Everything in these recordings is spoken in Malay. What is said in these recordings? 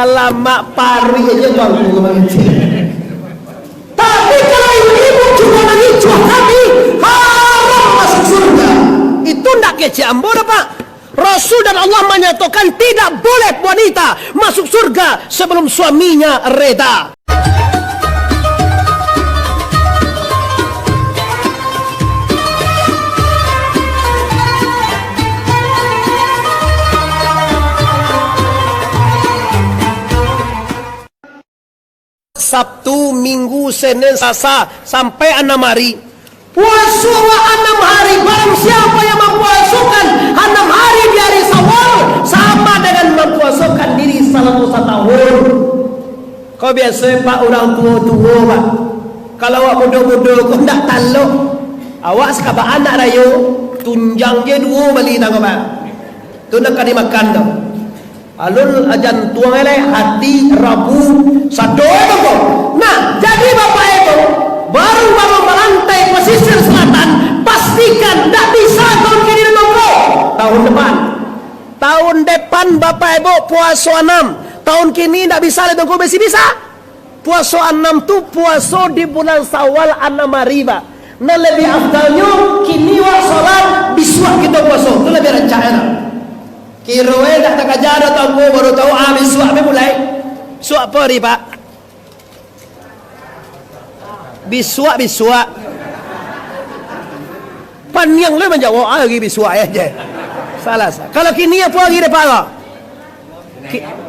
Alamak pari aja tuan guru mengincin. Tapi kalau ibu juga mengincin kami haram masuk surga. Itu ndak kece ambon apa? Rasul dan Allah menyatakan tidak boleh wanita masuk surga sebelum suaminya reda. Sabtu, Minggu, Senin, Selasa sampai 6 hari. Puasa 6 hari. Barang siapa yang mempuasakan 6 hari di hari Syawal sama dengan mempuasakan diri selama 1 tahun. Kau biasa pak orang tua-tua pak. Kalau awak muda-muda kau tak taluk, awak sekabak anak raya tunjang je 2 beli tak pak. Tu nak kena makan tu. Alun ajan tuang eleh hati Rabu sado itu kok. Nah, jadi bapak itu baru melantai pesisir selatan, pastikan tak bisa tahun kini nombor. Tahun depan bapak ibu puasa 6. Tahun kini tak bisa le tunggu besi bisa. Puasa 6 tu puasa di bulan Syawal 6 hari pak. Nah lebih afdalnya kini wak salat biswak kita puasa. Tu lebih rencana. Kiroe tak kajar atau gua baru tahu habis suap mulai. Suap apa ni pak? Bisuak. Panyang le menjawab lagi bisuak aja. Salah. Kalau kini apa lagi depan kau?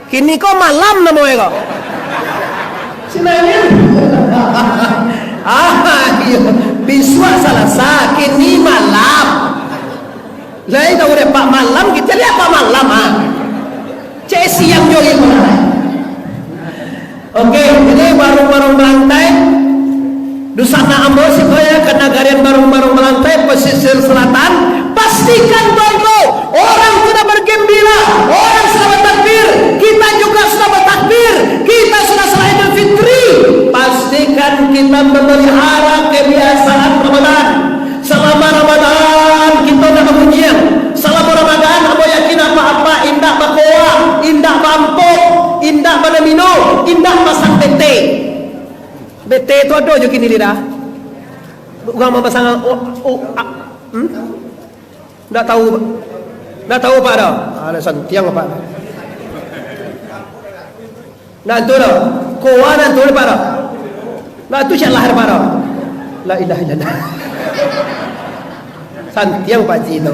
Kini kau malam namanya kau. Sebenarnya. Iya. Bisuak salah. Kini malam. Lain tahu deh pak malam kita lihat pak malam cek siang join mana. Oke, jadi barung-barung melantai Dusana Ambo supaya ke nagarian barung-barung melantai pesisir selatan. Pastikan bahwa orang sudah bergembira, orang sudah bertakbir, kita juga sudah bertakbir, kita sudah selesai Idul Fitri. Pastikan kita memelihara kebiasaan Ramadan. Selama Ramadan kita nak berpujian. Selama Ramadan apa yakin apa-apa indah bakoa, indah bampok, indah banemino, indah pasang bete. Bete itu ada je kini dah. Bukan pasang tak tahu. Tak tahu apa dah. Alasan tiang apa? Nak tu dah. Koa nak tu apa dah? Nak tu siapa lahir apa dah? La ilaha illallah. Santiang Pak Ji tu.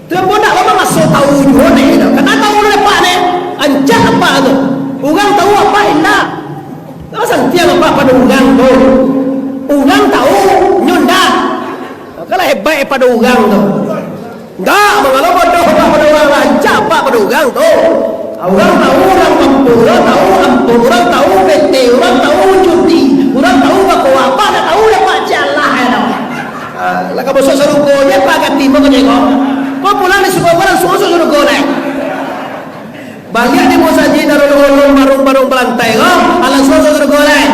Tu bodak lama masuk tahu juga ni. Kena tahu lepas ni. Anjak apa tu? Orang tahu apa indah. Tahu santiang apa pada orang tu. Orang tahu nyundah. Kalau hebat pada orang tu. Enggak, mengalau bodoh apa pada orang anjak apa pada orang tu. Orang tahu orang mampu, orang tahu ampuh, orang tahu bete, orang tahu cuti, orang tahu apa dah tahu lepas jalan dah. Lah kau bosok suruh dia pakai timur kau jengok. Kau pulang di sebuah orang suruh kau naik. Balik di mosaji dari barung-barung belantai kau, alang suruh kau naik.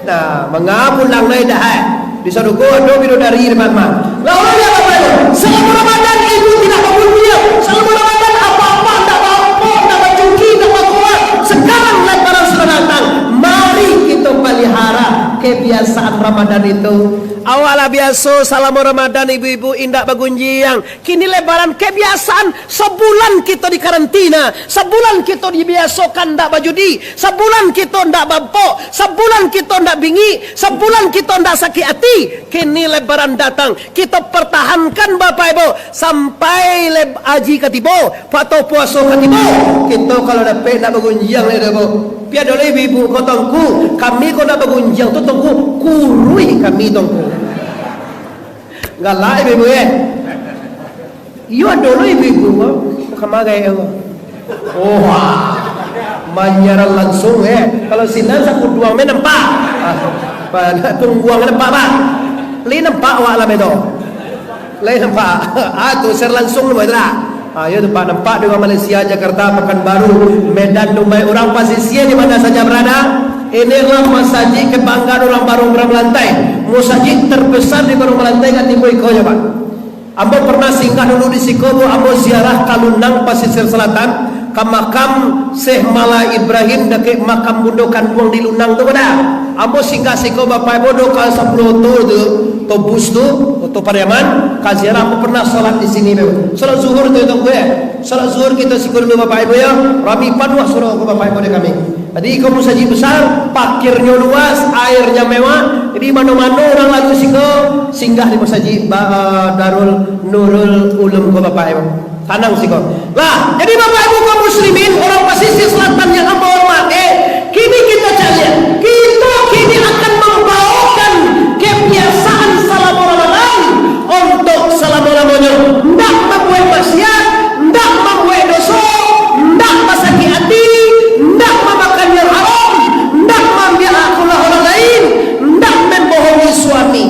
Nah, mengapa pulang naik dah? Di suruh kau ada bidadari di mana? Lalu dia apa itu? Selama Ramadan ibu tidak berbuat. Selama Ramadan apa-apa tak apa, tak bercuci, tak berkuat. Sekarang lebaran sudah datang. Mari kita pelihara kebiasaan Ramadan itu. Awalnya biasa selama Ramadan ibu-ibu indah bagunjiang. Kini lebaran kebiasaan. Sebulan kita di karantina. Sebulan kita dibiasakan tak berjudi. Sebulan kita tak bampok. Sebulan kita tak bingi. Sebulan kita tak sakit hati. Kini lebaran datang. Kita pertahankan Bapak Ibu sampai haji ketiba. Atau puasa ketiba. Kita kalau dapat nak bagunjiang ni Ibu. Biar dulu ibu kau tunggu. Kami kau nak bagunjiang tu tunggu. Kurui kami tunggu. Galak ibu iya dulu ibu kemagai oh manyaran langsung kalau sinan saku duang nampak pada tungguang nampak pak li nampak wak lah beto li nampak tu ser langsung lu lah ya tu pak nampak dengan Malaysia, Jakarta, Pekanbaru, Medan, Dubai, orang pasisnya di mana saja berada. Inilah masjid kebanggaan orang barung melantai. Masjid terbesar di barung melantai kat timur ikonya pak. Ambo pernah singgah dulu di Sikobo, ambo ziarah Kalunang pesisir selatan. ke makam Syekh Mala Ibrahim dake makam bundokan buang di Lunang tu pada ambo singgah siko bapak bodoh ka 10 tu bus tu Pariaman kaziarah aku pernah salat di sini salat zuhur tu gue salat zuhur kita sikul dulu bapak ibu ya Rabi Padwa suruh aku bapak ibu kami jadi kamu saji besar parkirnya luas airnya mewah jadi mana-mana orang lalu siko singgah di masaji Darul Nurul Ulum ke bapak ibu tanang siko lah jadi bapak ibu kaum muslimin orang pesisir selatan yang hamba hormati kini kita cari kita kini akan membawakan kebiasaan salam orang lain untuk selama-lamanya tidak membuat maksiat tidak membuat dosa tidak masakit hati tidak memakan yang haram tidak mengambil akhlak orang lain tidak membohongi suami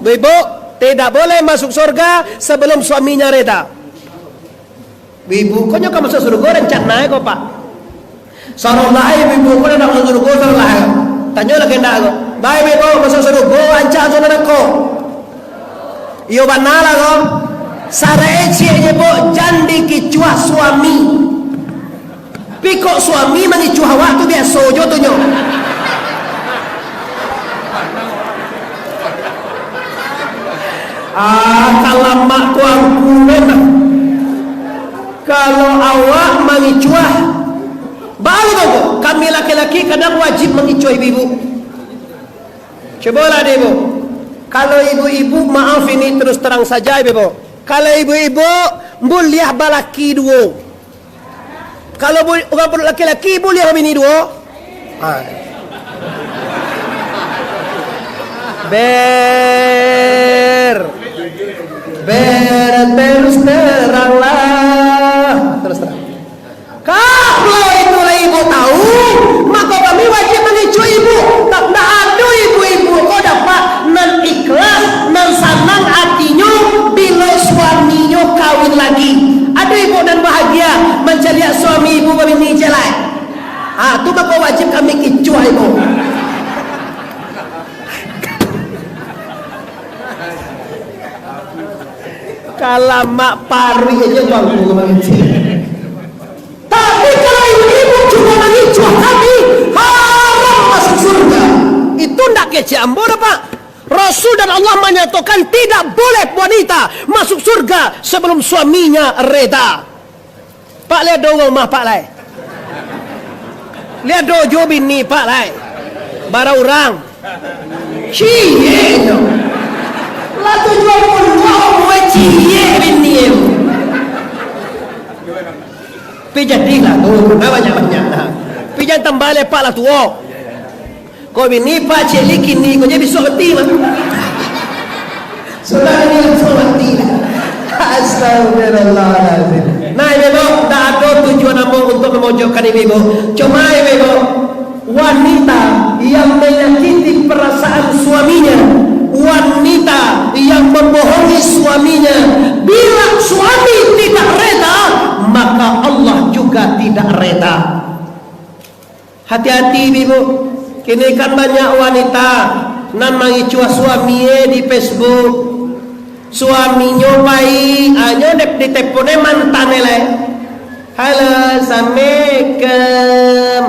ibu tidak boleh masuk surga sebelum suaminya reda. Ibu, kau nyokap masuk surga rencana kau pak. Sarong lain ibu, kau nak masuk surga sarong lain. Tanya lagi nak kau. Baik ibu masuk surga, ancak zona kau. Iyo mana lah kau? Sarai cie ibu jandi kicuah suami. Pikok suami mengicuah waktu biasa jo tu nyo. Kalau mak tuanku memang. Kalau awak mengicuah baru tu kami laki-laki kadang wajib mengicuah ibu-ibu cobalah deh ibu kalau ibu-ibu maaf ini terus terang saja ibu kalau ibu-ibu mulia balaki dua kalau orang laki-laki mulia bini dua terus teranglah terus terang kalau itulah ibu tahu maka kami wajib mengicu ibu tak ada ibu-ibu kau dapat nan ikhlas nan senang hatinya bila suaminya kawin lagi ada ibu dan bahagia mencari suami ibu bini jelek tu maka wajib kami kicu ibu kalau mak pari aja bangku mengicu. Tapi kalau ibu-ibu cuma mengicu kami haram masuk surga. Itu ndak kece ambo pak. Rasul dan Allah menyatakan tidak boleh wanita masuk surga sebelum suaminya reda. Pak lihat dong rumah pak lai. Lihat dojo bini pak lai. Bara orang. Cie dong. Lah tujuan pun mau cie bini. Pijadilah tu, banyak-banyak. Pijan tambah lepak lah tu. Kau bini pak cili kini kau jadi sohati mah. Sudah ni sohati. Astagfirullahaladzim. Nah ibu, tak ada tujuan ambo untuk memojokkan ibu. Cuma ibu, wanita yang menyakiti perasaan suaminya, wanita yang membohongi suaminya, bila suami tidak reda, maka Allah juga tidak reda. Hati-hati ibu. Kini kan banyak wanita nan mengicu suami di Facebook. Suaminya baik, hanya di teleponnya mantan le. Halo, assalamualaikum.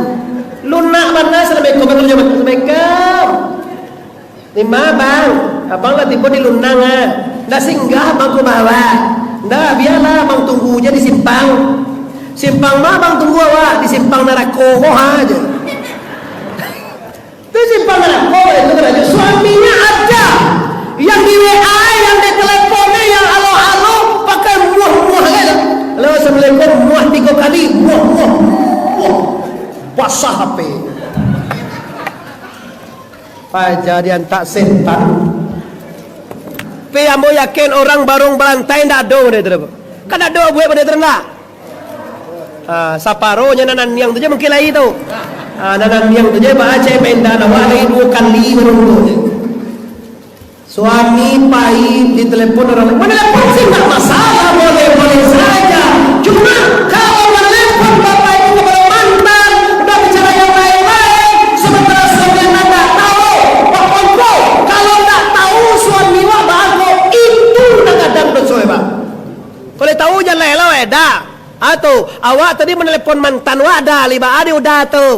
Lunak mana assalamualaikum? Assalamualaikum. Lima bang, abang lah tiba di Lunang ah. Dah singgah bang ku bawa. Dah biarlah bang tunggu je di simpang. Simpang mah bang tunggu awak di simpang Narako aja. Itu simpang Narako itu aja. Suaminya ada yang di WA, yang di teleponnya, yang halo-halo pakai muah-muah kan. Halo assalamualaikum, muah 3 kali, muah. Basah HP. Pajadian tak setan. Tapi ambo yakin orang barung berantai ndak ada pada itu. Kan ada buat pada itu enggak? Saparonya nanan yang tu je mungkin lagi tu. Nanan yang tu je baca penda nawari 2 kali baru. Suami pahit di telepon orang lain. Menelepon sih enggak masalah, boleh saja. Cuma kalau menelepon bapak ibu kepada mantan, udah bicara yang lain-lain, sementara suami enggak tahu. Pokoknya kalau enggak tahu suami wa bahagia itu kadang dosa, Pak. Kalau tahu jangan lelo dah. Atau awak tadi menelepon mantan wak dah, liba ada udah tu.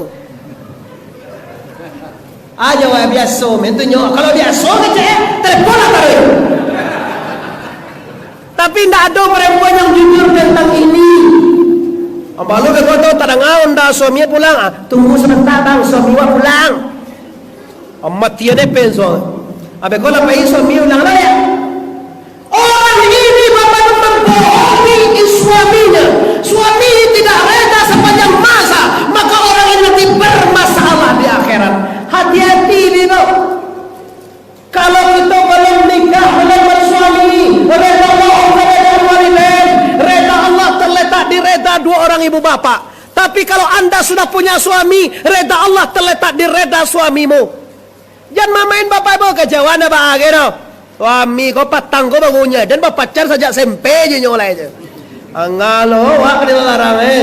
Aja wak biasa, itu nyok. Kalau biasa kecil, telepon apa tu? Tapi tidak ada perempuan yang jujur tentang ini. Baru kau tahu tak ngaun dah suami pulang. Tunggu sebentar bang, suami wak pulang. Amat tiada penso. Abe kau lepas suami ulang lah ya. Orang ini bapak membohongi suaminya. Suami tidak reda sepanjang masa, maka orang ini nanti bermasalah di akhirat. Hati-hati Bino. Kalau kita belum nikah dengan bersuami, reda Allah, reda Allah terletak di reda dua orang ibu bapak. Tapi kalau anda sudah punya suami, reda Allah terletak di reda suamimu. Jangan mamain bapak ibu kejauhan apa gitu. Suami kau patang kau bangunnya dan bapak pacar sejak SMP je nyolai je. Angalo wak dilarang aja.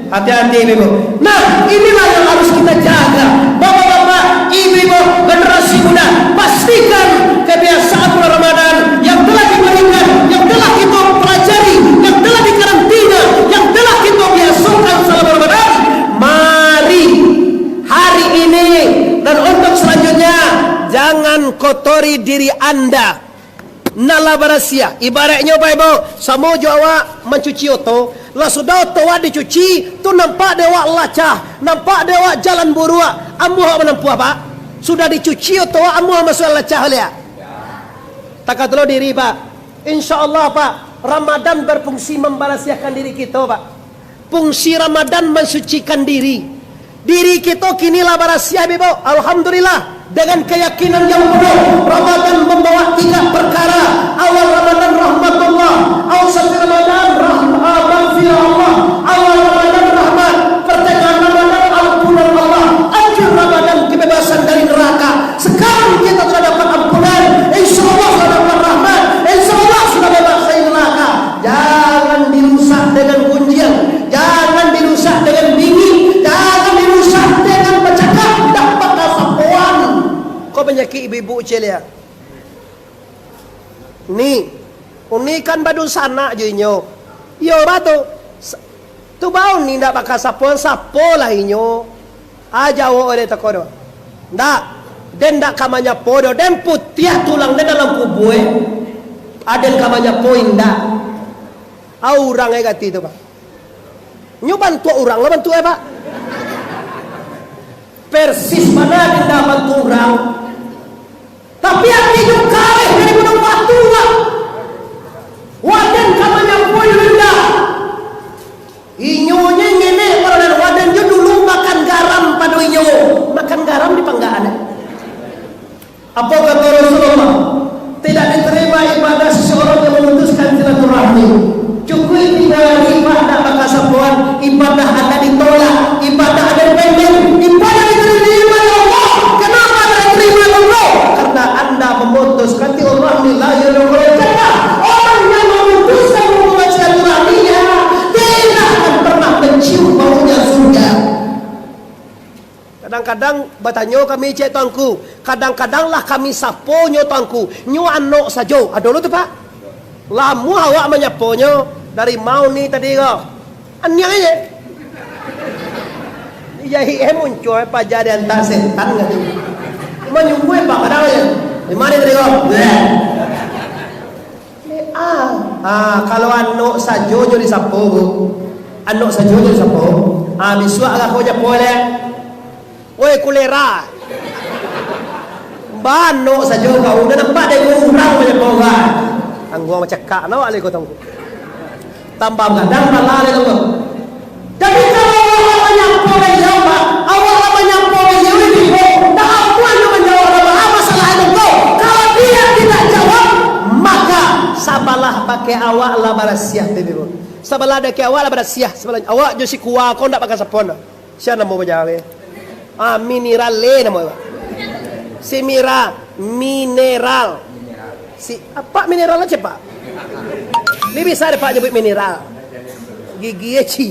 Hati-hati ibu. Nah, inilah yang harus kita jaga. Bapak-bapak, ibu-ibu, generasi muda, pastikan kebiasaan bulan Ramadan yang telah diberikan, yang telah kita pelajari, yang telah dikarantina, yang telah kita biasakan selama Ramadan. Mari hari ini dan untuk selanjutnya jangan kotori diri anda. Nala barasia ibaratnya apa ibu, sama jo awak mencuci oto, lah sudah oto awak dicuci tu nampak dewa lacah, nampak dewa jalan buruk, amu awak menempuh apa? Sudah dicuci oto awak amu masuk lacah lihat. Tak kata diri pak, insyaallah pak, Ramadan berfungsi membarasiakan diri kita pak. Fungsi Ramadan mensucikan diri. Diri kita kini lah barasia ibu, alhamdulillah. Dengan keyakinan yang penuh, Ramadan membawa 3 perkara. Awal Ramadan rahmatullah, awal Ramadan maghfirah Allah, awal Ramadan rahmat, pertengahan Ramadan ampunan Allah, akhir Ramadan kebebasan dari neraka. Sekarang kita sudah dapat ampunan, insyaallah sudah dapat rahmat, insyaallah sudah bebas dari neraka. Jangan dirusak dengan kunjian, jangan dirusak dengan dingin, jangan dirusak dengan bercakap dapat sapuan. Kau penyakit ibu-ibu celia. Ni, uni kan badu sana je inyo. Yo batu. Tu bau ni ndak bakal sapuan sapolah inyo. Aja wo ole takodo. Ndak, den ndak kamanya podo, den putih tulang den dalam kubue. Aden kamanya poin ndak. Orang gati tu pak. Nyo bantu orang, lo bantu pak. Persis mana den bantu orang. Tapi hati juga dari gunung batu lah. Waden kamanya poin rendah. Inyonya ngene orang waden jo dulu makan garam pada inyo. Makan garam di panggaan. Apa kata Rasulullah? Tidak diterima ibadah seseorang yang memutuskan silaturahmi. Cukup tinggal ibadah maka sapuan, ibadah ada ditolak, ibadah ada pendek, ibadah diterima oleh Allah. Kenapa diterima oleh Allah? Karena anda memutuskan silaturahmi la yurul jannah. Orang yang memutuskan hubungan silaturahminya tidak akan pernah mencium baunya surga. Kadang-kadang bertanya kami cek tuanku, kadang-kadanglah kami saponyo tuanku, nyu anok sajo. Ada dulu tu pak. Lamu awak menyaponyo dari mau ni tadi kau. Anyang aja. Jadi muncul apa jadi antar setan nggak tu? Menyungguh pak kadang aja. Di mana tadi kau? Kalau anok sajo jadi sapo, anok sajo jadi sapo. Biswa agak kau japo le. Woi kulera. Bano sajo kau udah nampak deh kurang banyak orang. Angguang macam kak no ale kau tunggu. Tambah kadang malah ale tu. Jadi kalau awak menyampo dia pak, awak menyampo dia ini dah apa yang menjawab apa masalah itu kau. Kalau dia tidak jawab, maka sabalah pakai awak lah barasiah tu. Sabalah ada ke awak lah barasiah. Sabalah awak josi kuah kau tak pakai sapon. Siapa nama berjawab? Mineral le nama. Si mineral. Si apa mineral aja pak? Ini bisa ada pak nyebut mineral. Gigi eci.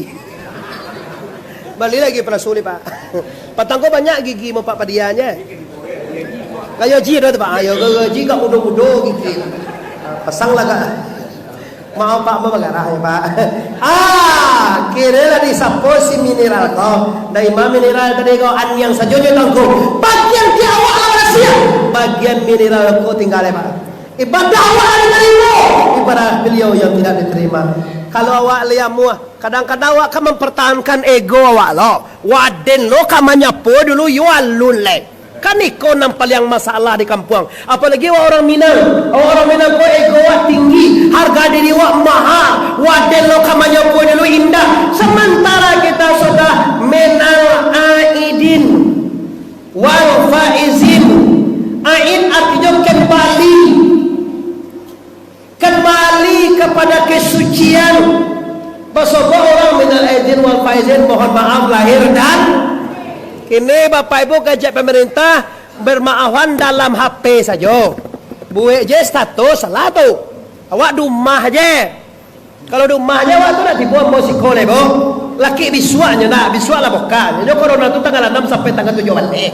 Balik lagi pernah sulit pak. Patangko banyak gigi mau pak padianya. Kayo ji dah tu pak. Ayo kayo ji kak udo gigi. Pasang lah kak. Mau Pak mau bagarah ya Pak. Kira di sapo si mineral kau. Dari ma mineral tadi kau an yang sajonya tangku. Bagian ti awak lawan sia. Bagian mineral kau tinggal ya Pak. Ibadah awak diterima. Ibadah beliau yang tidak diterima. Kalau awak lihat muah, kadang-kadang awak akan mempertahankan ego awak lo. Waden lo kamanya po dulu yualun le. Kan iko nampal yang masalah di kampung. Apalagi orang Minang. Orang Minang ko ego awak tinggi, harga diri awak mahal. Waden lo kamanya po dulu indah. Sementara kita sudah menal aidin wal faizin. Aid artinya kembali kepada kesucian. Bahwa orang minal aidin wal faizin, mohon maaf lahir dan kini Bapak Ibu gajah pemerintah bermaafan dalam HP saja. Buat je status salah tu. Awak dumah je. Kalau dumah je awak tu nak dibuat musiko le bo. Laki bisuaknya nak, bisuak lah bukan. Jadi corona tu tanggal 6 sampai tanggal 7 balik.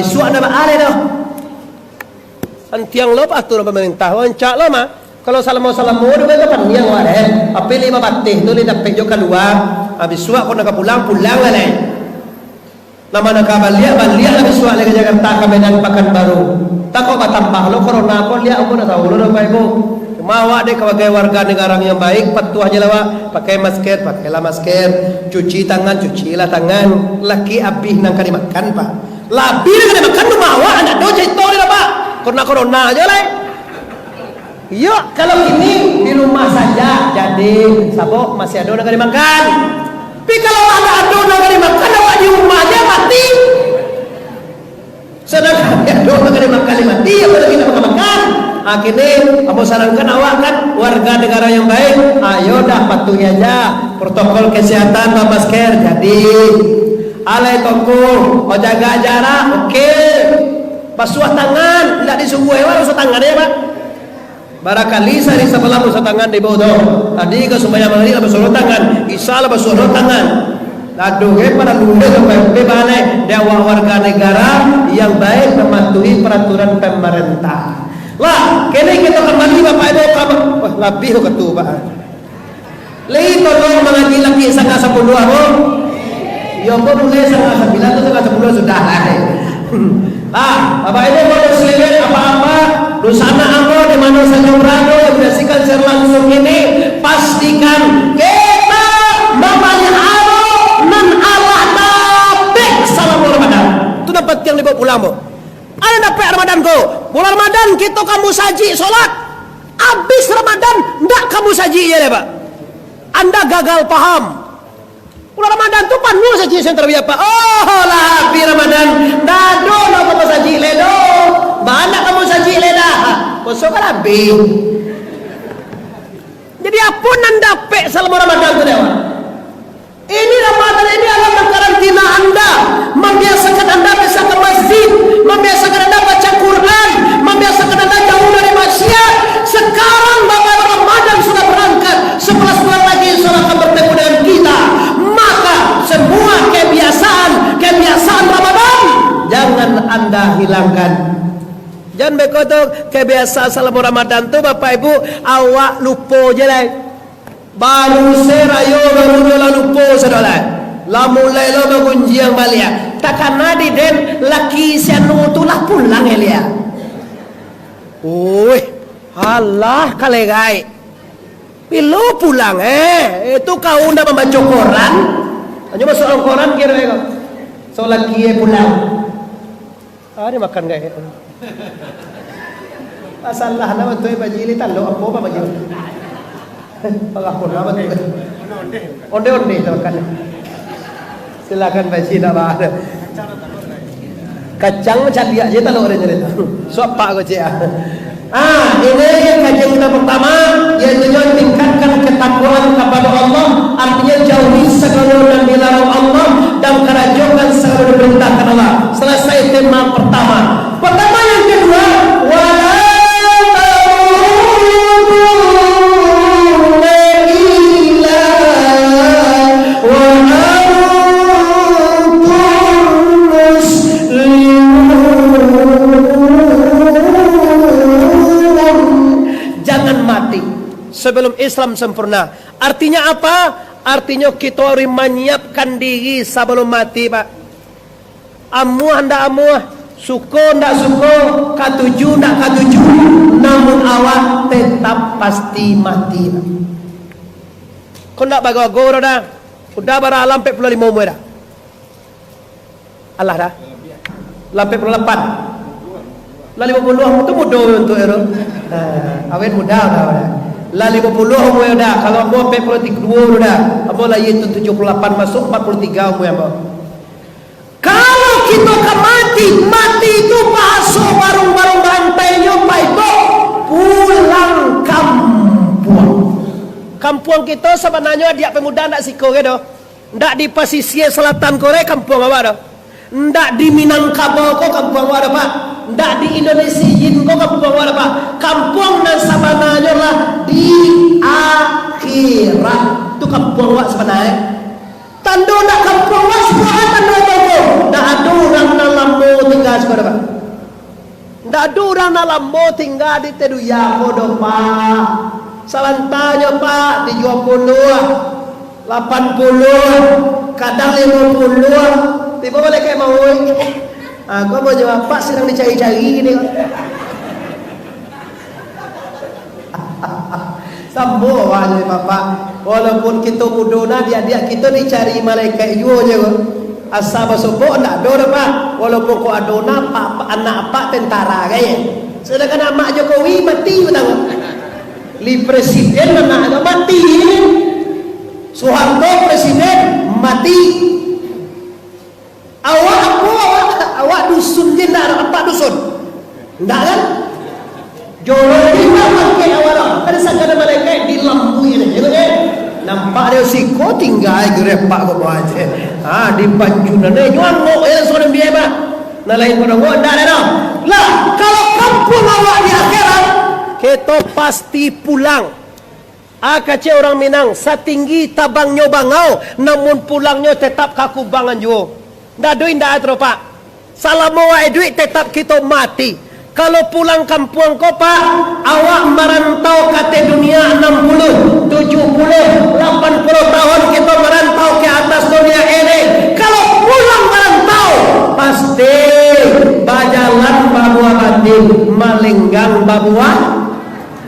Bisuak nama ale dah. Antiang lo atur pemerintah wancak lo mah. Kalau salamu dulu kan panjang wae. Apa 5 batih tu li dapat jo keluar. Bisuak kau nak pulang lah le. Nama nak balik habis suat lagi Jakarta ke Medan Pekanbaru. Tak kau tambah lo corona kau lihat aku dah tahu lo Bapak Ibu. Cuma awak deh sebagai warga negara yang baik patuh aja lah pakai masker, pakailah masker, cuci cucilah tangan. Laki abih nang kali makan Pak. Labih nang kali makan rumah awak anak do cerita lah Pak. Corona aja lah. Yuk kalau ini di rumah saja jadi sabok masih ada nang kali makan. Tapi kalau ada nang kali makan awak di rumah aja mati. Sedangkan ada nang kali mati apalagi nak makan. Akhirnya aku sarankan awak kan warga negara yang baik, ayo dah patuhi aja protokol kesehatan masker. Jadi alai toko, jaga jarak, oke. Basuh tangan, tidak disuguh hewan basuh tangan ya Pak. Barangkali sehari sebelum basuh tangan di bawah. Tadi ke supaya mengalir basuh tangan, isal basuh tangan. Aduh, pada bunda sampai balik dewa warga negara yang baik mematuhi peraturan pemerintah. Lah, kini kita kembali Bapak Ibu kamu. Wah, lebih ketu Pak. Lei tolong mengaji lagi sangat 10 aku. Ya kok mulai sangat 9 tu sangat 10 sudah ada. Bapak Ibu kalau muslimin apa-apa dosana amo di mana saja berada yang menyaksikan secara langsung ini pastikan kita membanyak amo nan Allah tapik salam Ramadan. Itu dapat yang dibawa pulang Bu. Ada dapat Ramadan ko. Bulan Ramadan kita kamu saji solat. Habis Ramadan ndak kamu saji ya Pak. Anda gagal paham. Bulan Ramadan tu penuh saji sentra biar Pak. Oh lah habis Ramadan dado nak kamu saji ledo. Mana kamu saji leda? Kosong kan habis. Jadi apa anda dapat selama Ramadan tu dewa? Ini Ramadan ini adalah karantina anda. Membiasakan anda bisa ke masjid, membiasakan anda baca Quran, membiasakan anda jauh dari maksiat. Sekarang Bapak Ramadan sudah berangkat, 11 bulan lagi insya Allah akan bertemu dengan kita. Maka semua kebiasaan Ramadan jangan anda hilangkan. Jangan begitu kebiasaan selama Ramadan tu Bapak Ibu awak lupa je lah. Baru serayo baru jalan lupa saudara. La mulai lo mengunji yang balik. Takkan ada den laki sianu tu lah pulang elia. Oi, Allah kalegai. Pilu pulang itu kau ndak membaca Quran. Hanya masuk Al-Quran kira kau. So laki pulang. Ada makan gak? Masalah nama tu bajili talo apa bajili? Pengapun apa tu? Onde makan. Silakan baji nak ada. Kacang macam dia je talo orang cerita. Suap pak kau cia. Ini yang kajian kita pertama yaitu tingkatkan ketakwaan kepada Allah, artinya jauhi segala dan dilarang Allah dan kerajaan segala diperintahkan Allah. Selesai tema pertama. Pertama yang kedua, wala sebelum Islam sempurna. Artinya apa? Artinya kita harus menyiapkan diri sebelum mati, Pak. Amuah ndak amuah, suko ndak suko, katuju ndak katuju, namun awak tetap pasti mati. Kau ndak bagago dah. Udah bara lampe 45 umur dah. Allah dah. Lampe 48. Lah 50 itu muda untuk itu. Awet muda dah. Lah 50 umur dah. Kalau mau 42 dah. Apa lagi itu 78 masuk 43 umur apa? Kalau kita ke mati itu masuk warung-warung bantainya Pak itu pulang kampung. Kampung kita sebenarnya dia pemuda ndak siko ke doh. Ndak di pesisir selatan Korea kampung apa doh? Ndak di Minangkabau kok kampung apa Pak? Ndak di Indonesia kok kampung apa Pak? Kampung dan sebenarnya lah di akhirat. Itu kampung apa sebenarnya? Tando nak kampung apa sebenarnya tando itu? Ndak ada orang dalam mau tinggal sebenarnya Pak. Ndak ada orang dalam mau tinggal di Teduya kodoh Pak. Salantanya Pak dijual 80, kadang 50. Tiba balik kayak mau. Kau mau jawab Pak sedang dicari-cari ini. Sambo aja Bapak. Walaupun kita mudona dia kita dicari malaikat yo je. Asal besok ndak ada Pak. Walaupun kau adona Pak anak Pak tentara kaya. Sedangkan amak Jokowi mati tahu. Li presiden anak mati. Soeharto presiden mati. Awak dusun je ndak apa dusun? Ndak kan? Jolo lima pakai awak. Ada sagana malaikat di lampu ini, ya kan? Nampak dia siko tinggal gerepak ke bawah aja. Di Banjunan ni jual ngok ya seorang biaya Pak. Nah lain pada ngok ndak ada dah. Lah kalau kampung awak di akhirat, kita pasti pulang. Kaca orang Minang setinggi tabangnya bangau, namun pulangnya tetap kaku bangan juo. Ndak duit ndak atro Pak. Salamu duit tetap kita mati. Kalau pulang kampung kau Pak, awak merantau ke dunia 60, 70, 80 tahun kita merantau ke atas dunia ini. Kalau pulang merantau, pasti bajalan babua batin, malinggang babua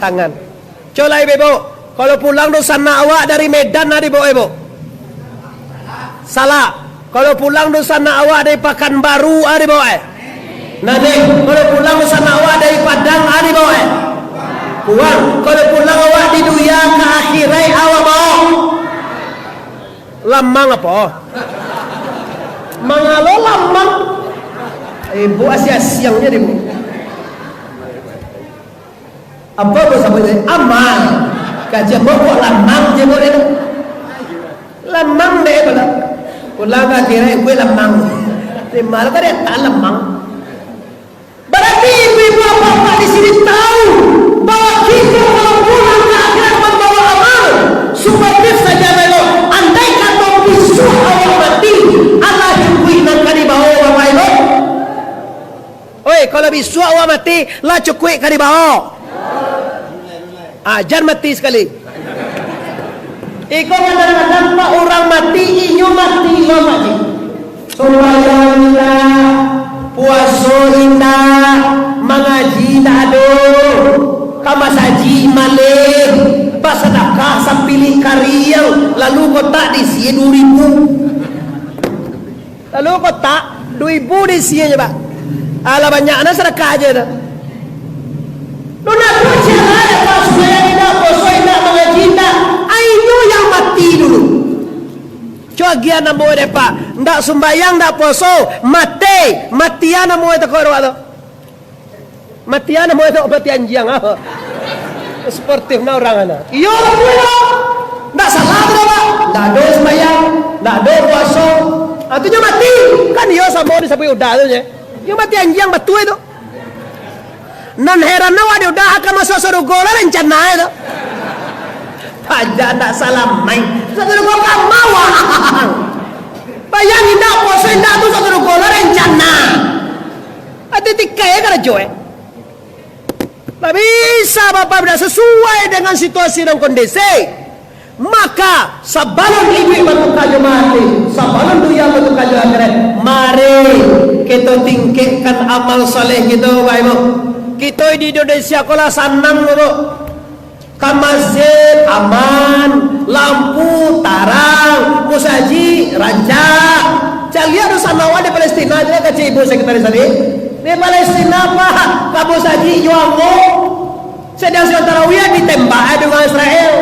tangan. Coba ibu, kalau pulang do sana awak dari Medan ada ibu. Salah. Kalau pulang do sana awak dari Pekanbaru ada ibu. Nanti kalau pulang ke sana awak dari Padang ada bawa pulang. Kalau pulang awak di dunia ke akhirat awak bawa lamang apa? Mangalo lamang. Ibu asia siangnya ibu. Apa tu sampai amal. Kajian bawa lamang je boleh. Lamang deh pula. Pulang ke akhirat gue lamang. Timal kan dia tak lamang. Berarti ibu-ibu bapak di sini tahu bahwa kita kalau pulang ke akhirat membawa amal. Subatif saja belok. Andai kata bisu awak mati, Allah cukui nak kadi bawa bapak itu. Oi, kalau bisu awak mati, lah cukui kadi bawa. Jangan mati sekali. Iko kadang-kadang pak orang mati, inyo mati lo mati. Sembahyang indah, puasa indah, mengaji tak ada, kamasaji malih, pasadakah sampili kariyang, lalu kotak disi 2.000. Lalu kotak 2.000 disi aja Pak. Ala banyaknya sedekah aja dah. Nona baca ada puasa indah, puasa indah, mengaji indah. Ayo yang mati dulu. Coba gian namo de Pak, ndak sembayang ndak poso, matian namo itu kau ada. Matian namo itu obat anjing apa? Sportif na orang ana. Iyo ndak salah berapa? Ndak do sembayang, ndak do poso. Artinya mati. Kan iyo sama di sapi udah tu je. Iyo mati anjing betul itu. Nan heran nawa dia udah akan masuk surga lah rencana itu. Aja ndak salah main. Satu gol kan mawang. Bayangin dah puasa indah tu satu gol rencana. Ada tiga ya kan joe. Tak bisa Bapak tidak sesuai dengan situasi dan kondisi. Maka sebelum ibu berbuka mati, sebelum dunia berbuka akhirat, mari kita tingkatkan amal soleh kita, Bapak Ibu. Kita di Indonesia kalau senang dulu, ke masjid aman, lampu tarang, musaji rancak. Lihat sana di Palestina aja ke ibu sekretaris tadi. Di Palestina Pak, kamu saji juangmu. Sedang tarawih ditembak dengan Israel.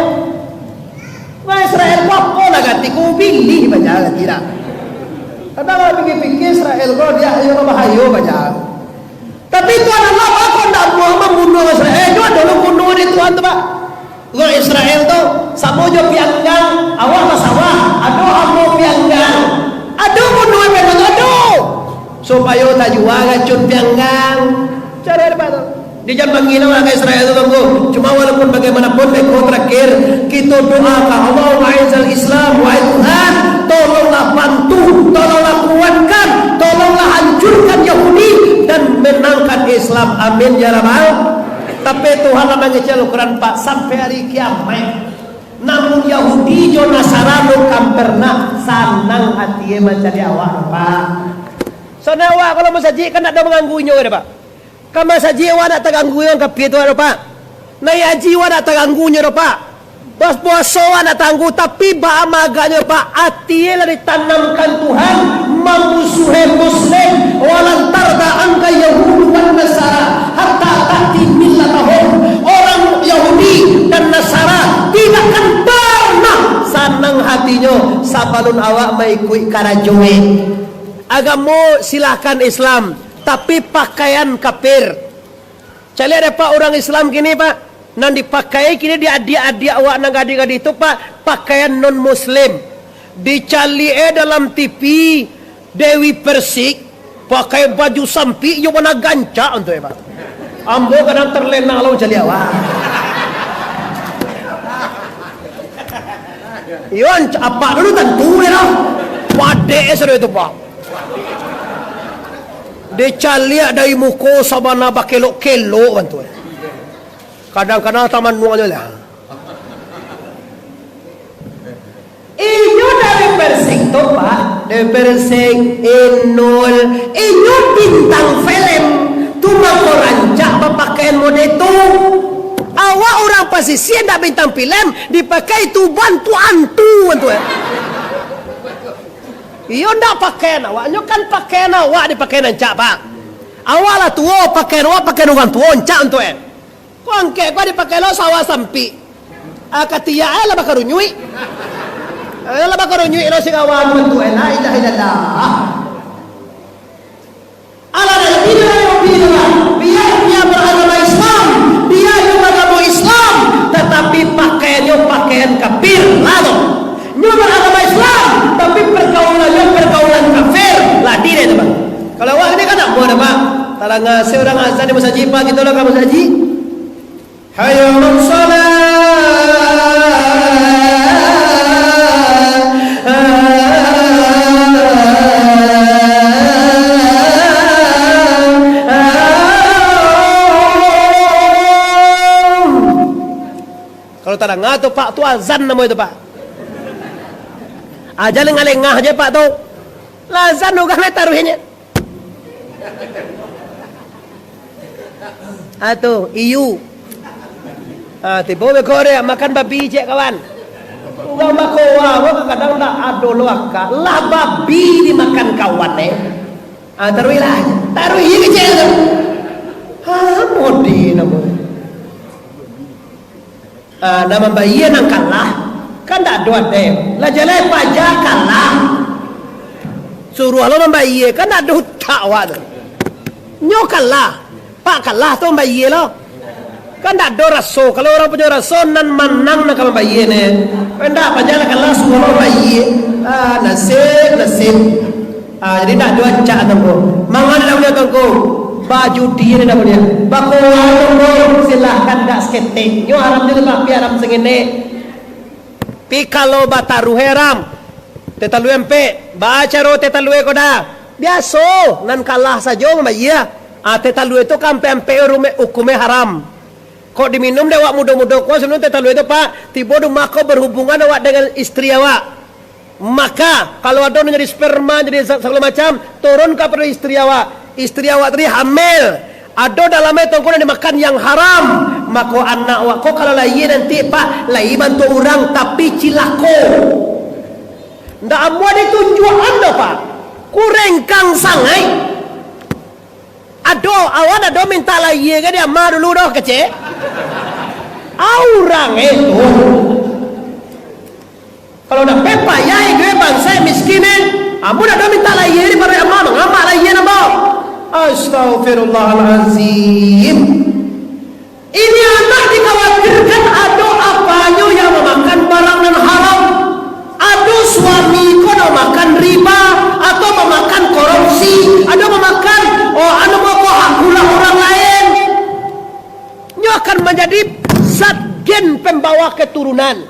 Wah Israel apa lah ganti ku pilih baca tidak. Kadang pikir-pikir Israel kalau dia ayo bahaya baca. Tapi Tuhan Allah aku tidak mau membunuh Israel. Juga dulu bunuh di Tuhan tu Pak. Kalau Israel tu sama je pianggang, awak sawah, aduh amu pianggang, aduh bunuh memang aduh. Supaya tak jual racun pianggang. Cara apa tu? Di jangan panggil orang Israel itu tunggu. Cuma walaupun bagaimanapun ekor terakhir kita doakan Allahumma a'izzal Islam wa Tuhan, tolonglah bantu, tolonglah kuatkan, tolonglah hancurkan Yahudi dan menangkan Islam. Amin ya rabbal. Tapi Tuhan mengecil Al-Quran Pak sampai hari kiamat. Namun Yahudi jo Nasarano kan pernah sanang hati mencari awak Pak. Sana awak kalau mau saji kan ada mengganggunya ada Pak. Kama saji awak nak terganggu yang kapit tu ada Pak. Nai haji awak nak terganggunya ada Pak. Bos puasa awak nak tangguh tapi ba amaganya Pak hati lah ditanamkan Tuhan memusuhi Muslim walan tarda angka Yahudi dan Nasara hatta ta'ti millatahum. Orang Yahudi dan Nasara tidak akan pernah senang hatinya sebelum awak mengikut karajoe. Agama silahkan Islam, tapi pakaian kafir. Cari ada Pak orang Islam gini Pak, nan dipakai kini di adik-adik awak nang adik-adik itu Pak pakaian non Muslim. Dicali dalam TV Dewi Persik pakai baju sampi yo mana ganca untuk Pak. Ambo kadang terlena kalau cali awak. Yon apa dulu tentu ya. Pade seru itu Pak. Dia caliak dari muka sabana bakelo-kelo kan tu. Kadang-kadang taman nuang je lah. Inyo dari Persik tu Pak, dari Persik Inul, inyo bintang film tu mau rancak berpakaian model tu. Awak orang pasisir tak bintang film dipakai tu bantu antu kan tu. Iyo ndak pakaian awak, nyo kan pakaian awak dipakai nancak Pak. Awak lah tua pakaian awak pakaian orang tua nancak untuk kau angke kau dipakai lo sawah sampi. Katia lah bakar unyui. Lah bakar unyui lo sikawan untuk la ilaha illallah. Ala biar dia beragama Islam, dia juga beragama Islam, tetapi pakaiannya pakaian kafir lalu. Nyo beragama Islam tapi pergaulannya pergaulan kafir lah dia itu Pak. Kalau awak ini kan tak boleh Pak. Kalau ngasih orang azan di masjid Pak gitu lah kamu saji. Hayya man Kalau tak ngah tu Pak tu azan nama itu Pak. Aja lengah-lengah aja Pak tu. Lazan juga nak taruhnya. Atuh, iu. Tiba be Korea makan babi cek kawan. Ugang makowa, kadang tak ado loaka. Lah babi dimakan kawan taruhilah. Taruhi kecil tu. Modi nama. Nama bayi nang kalah. Kan tak ada deh. Lah jalan pajak kalah. Suruh lo membayi kan ada tak awak tu. Nyo kalah. Pak kalah tu membayi lo. Kan tak ada raso. Kalau orang punya raso nan menang nak membayi ni. Pendak pajak kalah semua membayi. Nasib. Jadi tak ada cak tu. Mangan dah punya tu. Baju dia dah punya. Bakulah tu silahkan dak sketing. Nyo haram je Pak, pi haram sengene. Pi kalau bataru heram tetalue empe baca ro tetalue koda biasa nan kalah saja membayar tetalue itu kampe empe rume hukume haram Kok diminum deh awak muda-muda kau sebelum terlalu itu pak. Tiba tu maka berhubungan awak dengan istri awak. Maka kalau ada jadi sperma jadi segala macam turun kepada istri awak. Istri awak tadi hamil. Ada dalamnya tongkol dimakan yang haram. Maka anak awak kau kalau lain nanti pak lain bantu orang tapi cilako. Ndak amu ada tujuan dah pak. Kurengkang sangai. Awak ada minta lain ke dia mah dulu dah kecil. Orang itu kalau nak pepayai gue bangsa miskin amu dah minta lain di pada amal ngamak lain apa? Astaghfirullahalazim. Ini anak dikhawatirkan ada apanya yang memakan barang yang haram. Ada suami kau nak makan riba atau memakan korupsi, ada memakan anu mau hak gula orang lain. Ini akan menjadi zat gen pembawa keturunan.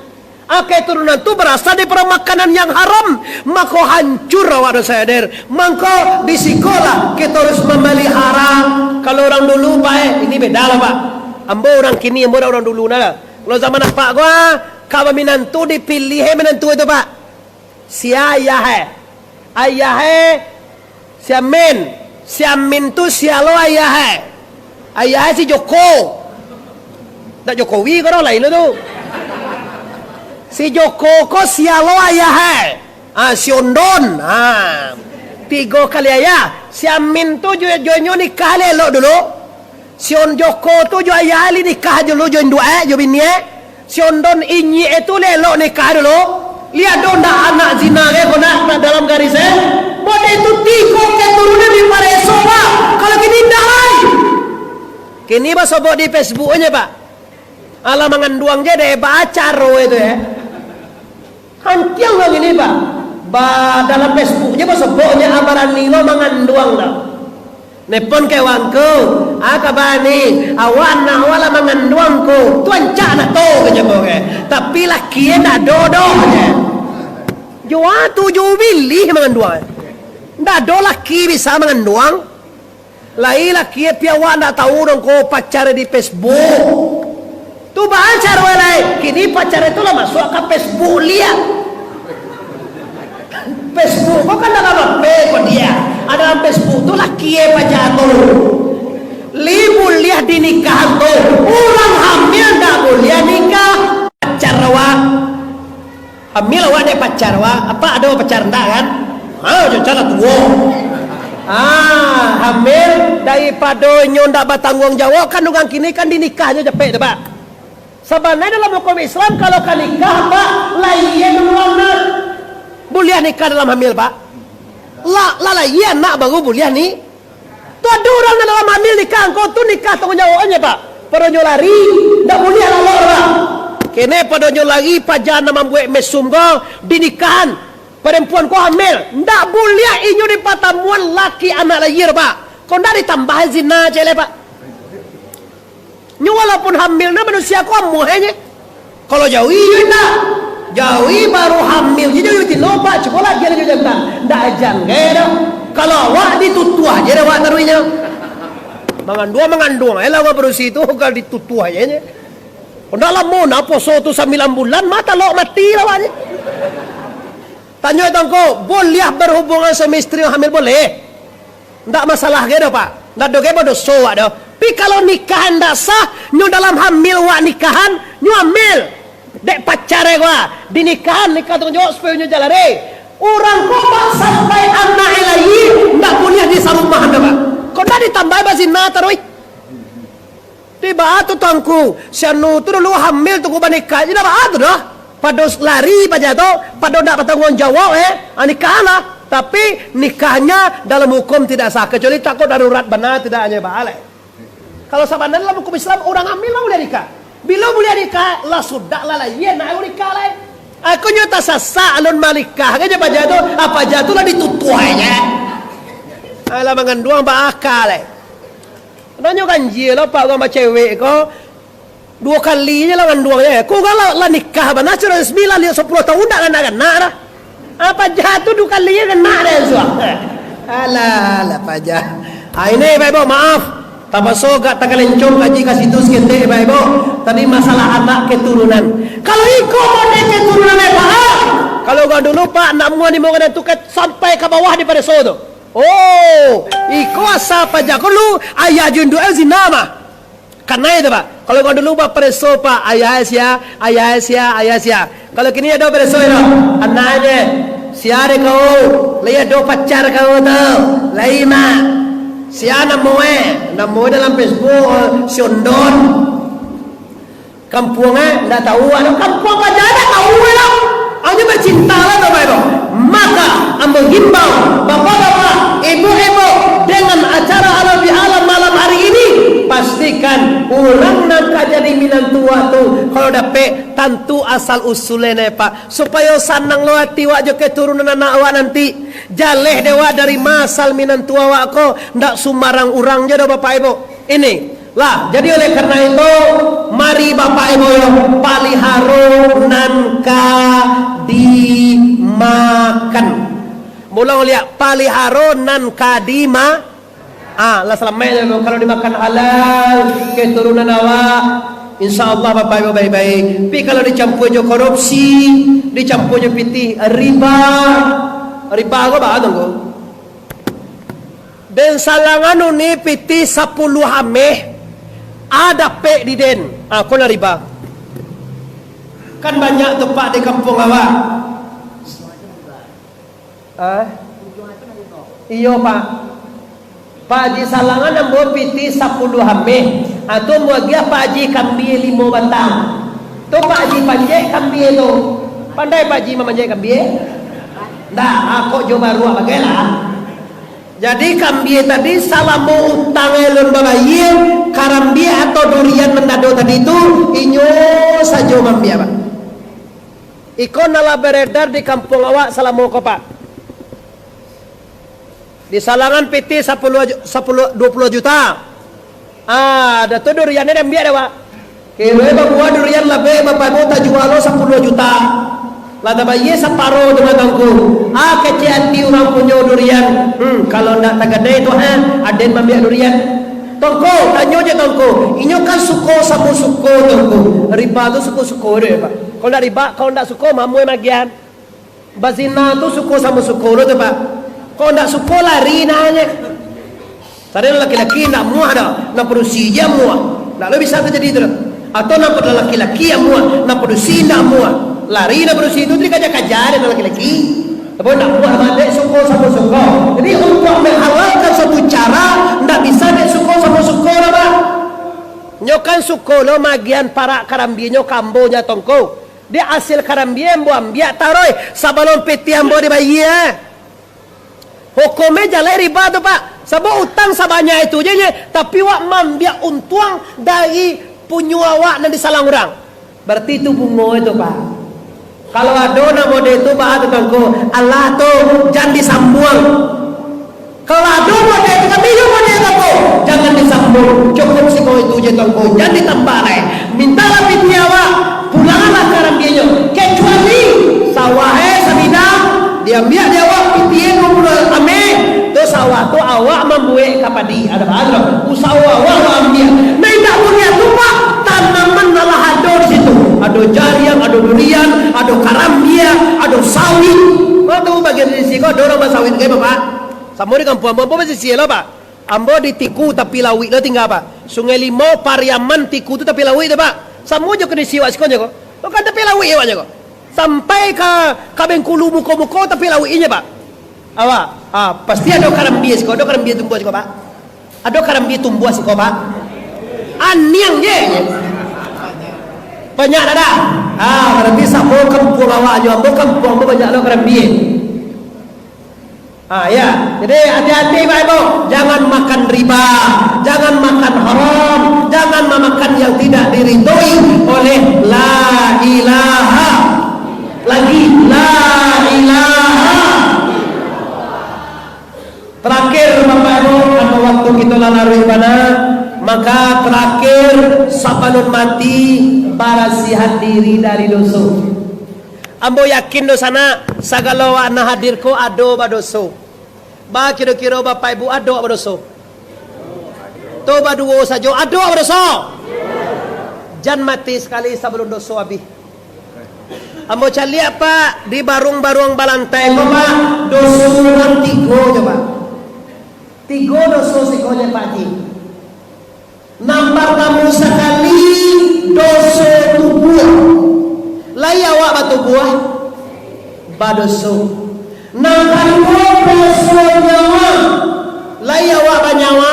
Keturunan itu berasal dari makanan yang haram. Maka hancur awak sadar. Maka di sekolah kita harus memelihara. Kalau orang dulu baik, ini beda lah pak. Ambo orang kini, ambo orang dulu lah. Kalau zaman apa gua, kalau menantu dipilih menantu itu pak. Si ayah si Amin tu sialo ayah si Joko. Tak Jokowi kau lain tu. Si Joko ko sialo ayah si Ondon 3 kali ayah. Si Amin tu jonyo nikah lelok dulu. Si Joko tu jo ayah li nikah dulu jo dua jo bini. Si Ondon inyi itu lelok nikah dulu. Lihat dong anak zina ke kau nak dalam garis Mode itu 3 keturunan di Pareso pak. Kalau kini dah lai. Kini pak sobok di Facebook aja pak. Alah manganduang je deh baca roh itu Hantiang lagi ni pak. Dalam Facebook je pak soboknya amaran nilo manganduang dah. Nepon kewanku, kabani, awan na wala manganduang ko. Tuan cak nak to kerja boke. Tapi laki nak dodo je. Jua tu jauh bilih manganduang. Ndak do laki bisa manganduang. Lai laki piawa nak tahu dong ko pacar di Facebook. Tu baca rolai. Kini pacar itu lah masuk ke Facebook lihat. Facebook kau kan dalam HP kau dia. Ada dalam Facebook tu laki baca tu. Libul lihat di nikah tu. Orang hamil tak boleh nikah. Pacar awak. Hamil awak dia pacar awak. Apa ada pacar tak kan? Cara tua. Hamil daripada nyon tak bertanggung jawab kan orang kini kan dinikahnya cepet tu pak. Sebenarnya dalam hukum Islam kalau kan nikah pak lain orang boleh nikah dalam hamil pak. Lah iya nak baru boleh ni. Tu ada orang dalam hamil nikah kau tu nikah tanggung jawabnya pak. Pada lari tak boleh lalor pak. Kene pada lari pajan nama buat mesum kau dinikahan perempuan kau hamil tak boleh inyo di patamuan laki anak lahir pak. Kau tak ditambah zina cele pak. Nyo walaupun hamilnya manusia kau amuhnya. Kalau jauh tak. Jauhi baru hamil jadi uji loba sekolah dia juga jantan ndak jangge kalau awak ditutu aja dah awak taruhnya mengandung elah awak berusi itu kalau ditutu aja dalam mona poso tu 9 bulan mata lo mati lah awaknya tanya tangko boleh berhubungan sama istri yang hamil boleh ndak masalah ke dah pak ndak doge bodoh soak dah tapi kalau nikahan ndak sah nyu dalam hamil wak nikahan nyu hamil dek pacar gua dinikahan nikah tanggung jawab supaya nyo jalare orang kok sampai anak lagi ndak boleh di sarumah anda pak kok ndak ditambah bazina taruh tiba tu tangku sianu tu dulu hamil tu gua nikah jadi apa tu dah pada lari pada tu pada ndak bertanggung jawab nikah lah tapi nikahnya dalam hukum tidak sah kecuali takut darurat benar tidak hanya balik kalau sebenarnya dalam hukum Islam orang hamil lah boleh nikah. Bila boleh nikah, lah sudah lah ya nak nikah lah. Aku nyata sasa alun malikah kan apa jatuh, apa jatuh lah ditutuhnya. Alah mengandung bakal lah. Nanya kan je lah pak sama cewek ko 2 kali je lah mengandungnya. Kau kalau lah nikah benar sudah 9 10 tahun dah kan nak dah. Apa jatuh 2 kali je kan nak dah suah. Alah pak jah. Ini baik maaf. Tabaso gak tagalencong kaji kasih itu sekete ibu. Tadi masalah anak keturunan. Kalau iko mau keturunan Pak. Kalau gak dulu Pak, nak mua ni mau kena tuket sampai ke bawah di pada sodo. Oh, iko asa paja kalau ayah jundu zina mah. Karena itu Pak. Kalau gak dulu Pak preso Pak, ayah sia. Kalau kini ada preso itu, anaknya siare kau, lihat do pacar kau tu, laima. Siya namoe dalam Facebook Siondon kampungnya ndak tahu ano kampung aja ndak tahu lah hanya bercinta lah Bapak. Maka ambo himbau bapak-bapak, ibu-ibu dengan acara halal bihalal malam hari ini pastikan orang nak jadi minantua tu kalau dapet tantu asal usulnya Pak supaya sanang lo hati wak jo keturunan anak awak nanti jaleh dewa dari masal minantua wak ko ndak sumarang urang je do Bapak Ibu ini lah. Jadi oleh karena itu mari Bapak Ibu paliharo nangka dimakan. Mula lihat paliharo nangka dimakan. Lah selamanya kalau dimakan halal keturunan awak insyaallah Bapak Ibu baik-baik. Tapi kalau dicampur jo korupsi, dicampur jo pitih riba ko ba ko. Den salangan ni pitih 10 hameh ada pe di den. Kona riba. Kan banyak tempat di kampung awak. Iyo Pak. Pak Haji Salangan ambo piti 10 hameh. Atau muagia Pak Haji kambie 5 batang. Tu Pak Haji panjai kambie tu. Pandai Pak Haji memanjai kambie? Ndak, aku jo baru bagailah. Jadi kambie tadi salah mau utang elon babaye karambie atau durian mendado tadi itu inyo saja mambia Pak. Iko nala beredar di kampung awak salah mau ko Pak. Di Salangan PT 20 juta. Ada tu duriannya dan biar Pak. Kira bawa durian lebih Bapak Ibu tak jual 10 juta. Lada bayi separuh dengan tangku. Kecil hati orang punya durian. Kalau nak tagadai tu aden mambiak durian. Tongko, tanya je tongko. Inyo kan suko sama suko tongko. Riba tu suko dia Pak. Kalau nak riba, kalau nak suko mamu magian. Bazina tu suko sama suko tu Pak. Kalau nak suko lari nanya. Tadi laki-laki nak muah dah, nak produksi dia muah. Nak lebih bisa terjadi tu. Atau nak pada laki-laki yang muah, nak produksi nak muah. Lari nak produksi itu dia kajar dengan laki-laki. Tapi nak buat mandek suko sama suko. Jadi untuk menghalalkan satu cara, tak bisa dek suko sama suko lah Pak. Nyokan suko lo magian para karambie nyo kambonya tongko. Dia hasil karambie ambo ambiak taroy sabalon peti ambo di bayi Hukumnya jalan riba tu Pak. Sebab utang sebanyak itu je tapi wak mambiak untuang dari punya awak dan disalang orang. Berarti itu bungo itu Pak. Kalau ada nama dia itu Pak tangko Allah tu jangan disambung. Kalau ada nama dia itu tapi dia mana tangko jangan disambung. Cukup sih kau itu je tangko jangan ditambah lagi. Mintalah piti awak pulanglah karang dia kecuali sawah sabidang dia ambil dia awak piti ngumpul ame tu sawah tu awak membuat kapadi ada apa usaha awak ambil. Nah tak punya tu Pak tanaman malah ada di situ. Ada jariang, ada durian, ada karambia, ada sawit. Kau tahu bagian di sini kau ada orang sawit kayak Bapak. Sama di kampung Ambo masih siapa Pak? Ambo di Tiku tapi lawit lo tinggal Pak. Sungai Limau, Pariaman, Tiku tu tapi lawit tu Pak. Sama je kena siwak sekolah kau. Kau kan tapi lawit aja kau. Sampai ke Bengkulu muko-muko tapi lawitnya Pak. Awak, pasti ada karambia sekolah, ada karambia tumbuh sekolah Pak. Ada karambia tumbuh sekolah Pak. Aniang je. Banyak ada. Berarti sama kampung awak aja, ambo kampung ambo banyak lo karambia. Ya. Jadi hati-hati Pak Ibu, jangan makan riba, jangan makan haram, jangan memakan yang tidak diridhoi oleh la ilaha. Lagi la ilaha. Terakhir Bapak Ibu, karena waktu kita lalu mana, maka terakhir sabalun mati barasihat diri dari dosa. Ambo yakin dosana sagala wana hadir ko ado badoso. Ba kira-kira Bapak Ibu ado badoso. Toba dua saja. Ada apa dosa? Jangan mati sekali sebelum dosa habis. Ambo cari apa di barung-barung balantai Pak, dosa orang 3 coba. 3 dosa sekolah Pak Haji. Nampak kamu sekali dosa tubuh. Layak awak batu buah badoso. Nampak dosa nyawa. Layak awak banyawa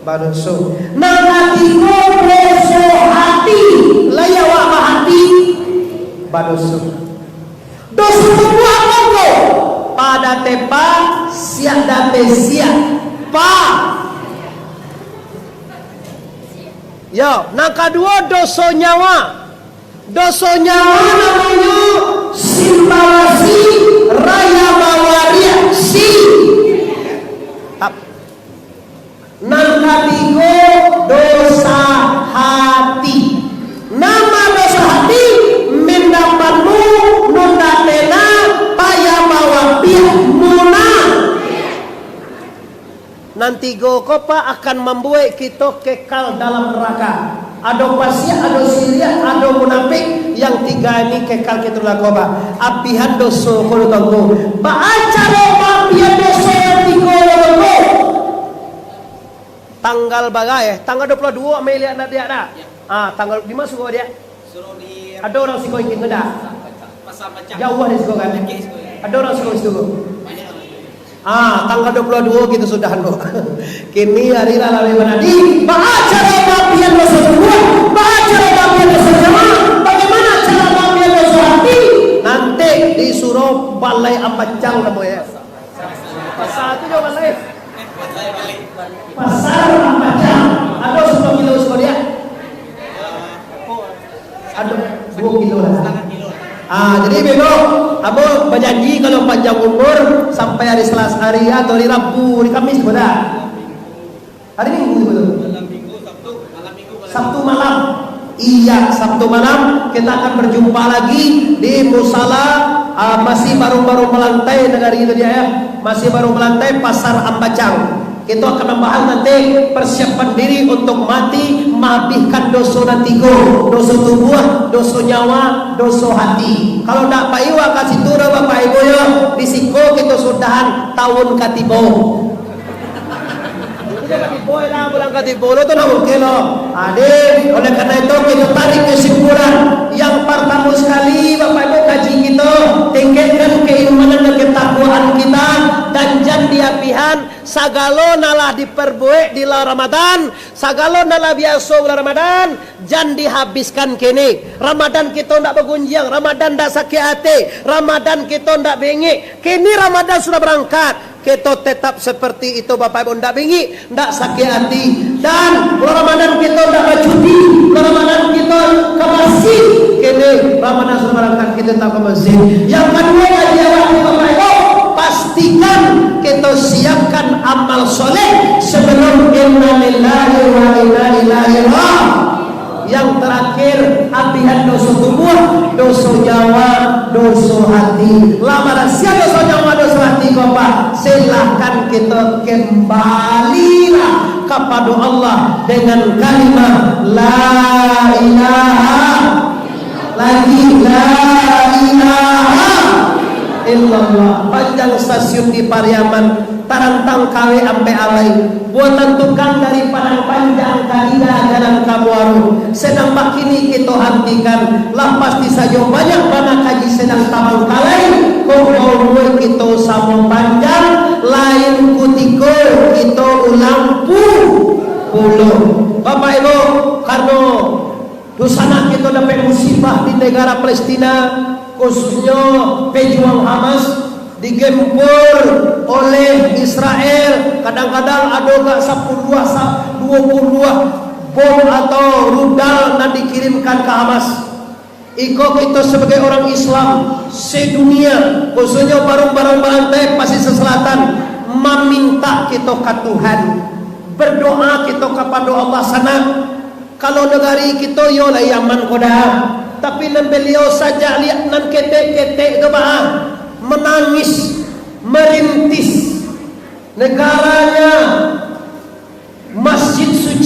badoso. Nampak dosa hati. Layak awak hati badoso. Dosa tubuh apa kau? Pada tepa siap dape siap pa. Yo, yang kedua dosa nyawa. Dosa nyawa namanya simpawasi raya bawaria si. Yang ketiga dosa hati. Nama dosa hati mendapatmu nunda tena paya bawa pihak muna. Nanti gokopa akan membuat kita kekal dalam neraka. Ada pasien, ada siria, ada munafik. Yang 3 ini kekal kita lakoba. Apihan dosa kalau tangguh. Baca apihan dosa yang 3 tanggal bagai, tanggal 22 Mei lihat dia dah. Tanggal di mana suka dia? Suruh di Ada orang suka ingin ngeda. pasar macam. Jauh dia suka kan? Ada orang suka suka. Tanggal 22 kita sudah kini hari lalu menadi. Baca apihan dosa tubuh, baca apihan dosa nyawa. Bagaimana cara apihan dosa hati? Nanti disuruh balai Ampacang namanya. Pasar itu juga balai. Pasar Ampacang. Ada 10 kilo suka dia. Ada 2 kilo lah. Jadi besok Abo berjanji kalau panjang umur sampai hari Selasa hari atau hari Rabu, hari Kamis sudah. Hari Minggu betul. Malam Minggu, Sabtu malam. Iya, Sabtu malam kita akan berjumpa lagi di musala masih baru melantai negari itu dia ya. Masih baru melantai Pasar Ampacang. Kita akan membahas nanti persiapan diri untuk mati, menghabiskan dosa dan 3, dosa tubuh, dosa nyawa, dosa hati. Kalau tak Pak Iwa kasih turun Bapak Ibu ya, disiko kita sudahan tahun katibo. Katibo lah, bulan katibo lo tu nak oke lo. Adik, oleh karena itu kita tarik kesimpulan yang pertama sekali Bapak Ibu kaji kita, tingkatkan keimanan dan ketakwaan kita dan jangan diapihan. Sagalo nalah diperbuat di la Ramadan, sagalo nalah biasa bulan Ramadan, jangan dihabiskan kini. Ramadan kita ndak bergunjang, Ramadan ndak sakit hati, Ramadan kita ndak bengik. Kini Ramadan sudah berangkat, kita tetap seperti itu Bapak Ibu, ndak bengik, ndak sakit hati. Dan bulan Ramadan kita ndak berjudi, bulan Ramadan kita ke masjid. Kini Ramadan sudah berangkat, kita tak ke masjid. Yang kedua kajian Bapak Ibu, pastikan kita siapkan amal soleh sebelum inna lillahi wa inna ilaihi raji'un. Yang terakhir apihan dosa tubuh, dosa nyawa, dosa hati. Lama rahasia dosa nyawa, dosa hati Bapak, silahkan kita kembalilah kepada Allah dengan kalimat la ilaha lagi la ilaha illallah. Panjang stasiun di Pariaman, tarantang kawe ampe alai, buatan tukang dari Padang Panjang Kalida Jalan Kamuaru. Sedang bakini kita hentikan, lah pasti saja banyak banget kaji sedang tabang kalai. Kau kita sama panjang, lain kutiko kita ulang puluh. Bapak Ibu, karena dosana kita dapat musibah di negara Palestina, khususnya pejuang Hamas digempur oleh Israel. Kadang-kadang ada gak 22 bom atau rudal yang dikirimkan ke Hamas. Iko kita sebagai orang Islam sedunia, khususnya barang-barang balantai Pasisir Selatan, meminta kita ke Tuhan, berdoa kita kepada Allah sana. Kalau negari kita yo lah Yaman koda, tapi nan beliau saja lihat nan ketek-ketek itu bah, menangis, merintis. Negaranya masjid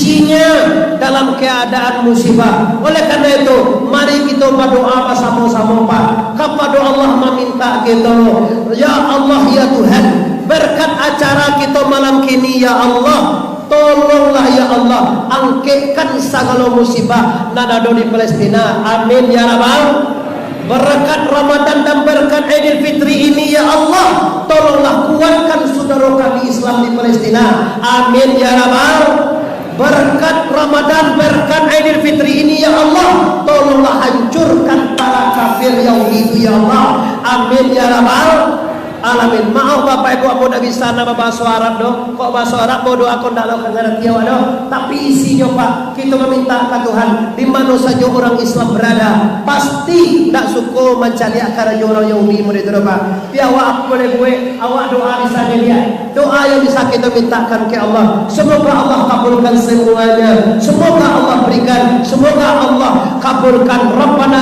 isinya dalam keadaan musibah. Oleh karena itu, mari kita berdoa bersama-sama Pak kepada Allah meminta kita, ya Allah ya Tuhan, berkat acara kita malam kini ya Allah, tolonglah ya Allah, angketkan segala musibah nada di Palestina. Amin ya Rabbal. Berkat Ramadan dan berkat Idul Fitri ini ya Allah, tolonglah kuatkan saudara kami Islam di Palestina. Amin ya Rabbal. Berkat Ramadan, berkat Idul Fitri ini ya Allah, tolonglah hancurkan para kafir Yahudi itu ya Allah. Amin ya Rabbal alamin. Maaf Bapak Ibu, aku tidak bisa nama bahasa Arab dong. Kok bahasa Arab mau doa aku tidak tahu ngerti awak dong. Tapi isinya Pak, kita meminta ke Tuhan, di mana saja orang Islam berada, pasti tidak suka mencari akar orang Yahudi mereka Pak. Biar awak boleh gue, awak doa di sana dia. Doa yang bisa kita mintakan ke Allah. Semoga Allah kabulkan semuanya. Semoga Allah berikan. Semoga Allah kabulkan. Rabbana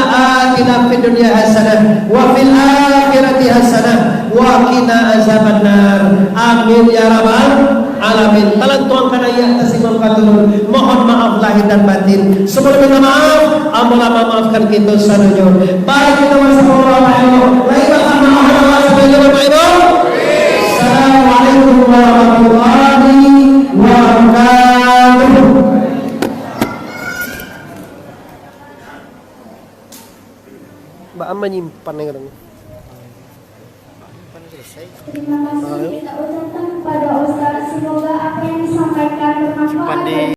atina fid dunya hasanah wa fil akhirati hasanah wa qina azabannar. Amin ya rabbal alamin. Talan tuangkan ayat tasimam katurun. Mohon maaf lahir dan batin. Sebelum minta maaf, amolah maafkan kita semuanya. Baik kita bersama Allah. Baik bersama Allah subhanahu wa ta'ala. Assalamualaikum warahmatullahi wabarakatuh. Mbak Amma nyimpan yang kadang. Terima kasih kita ucapkan kepada Ustaz, semoga apa yang disampaikan bermanfaat.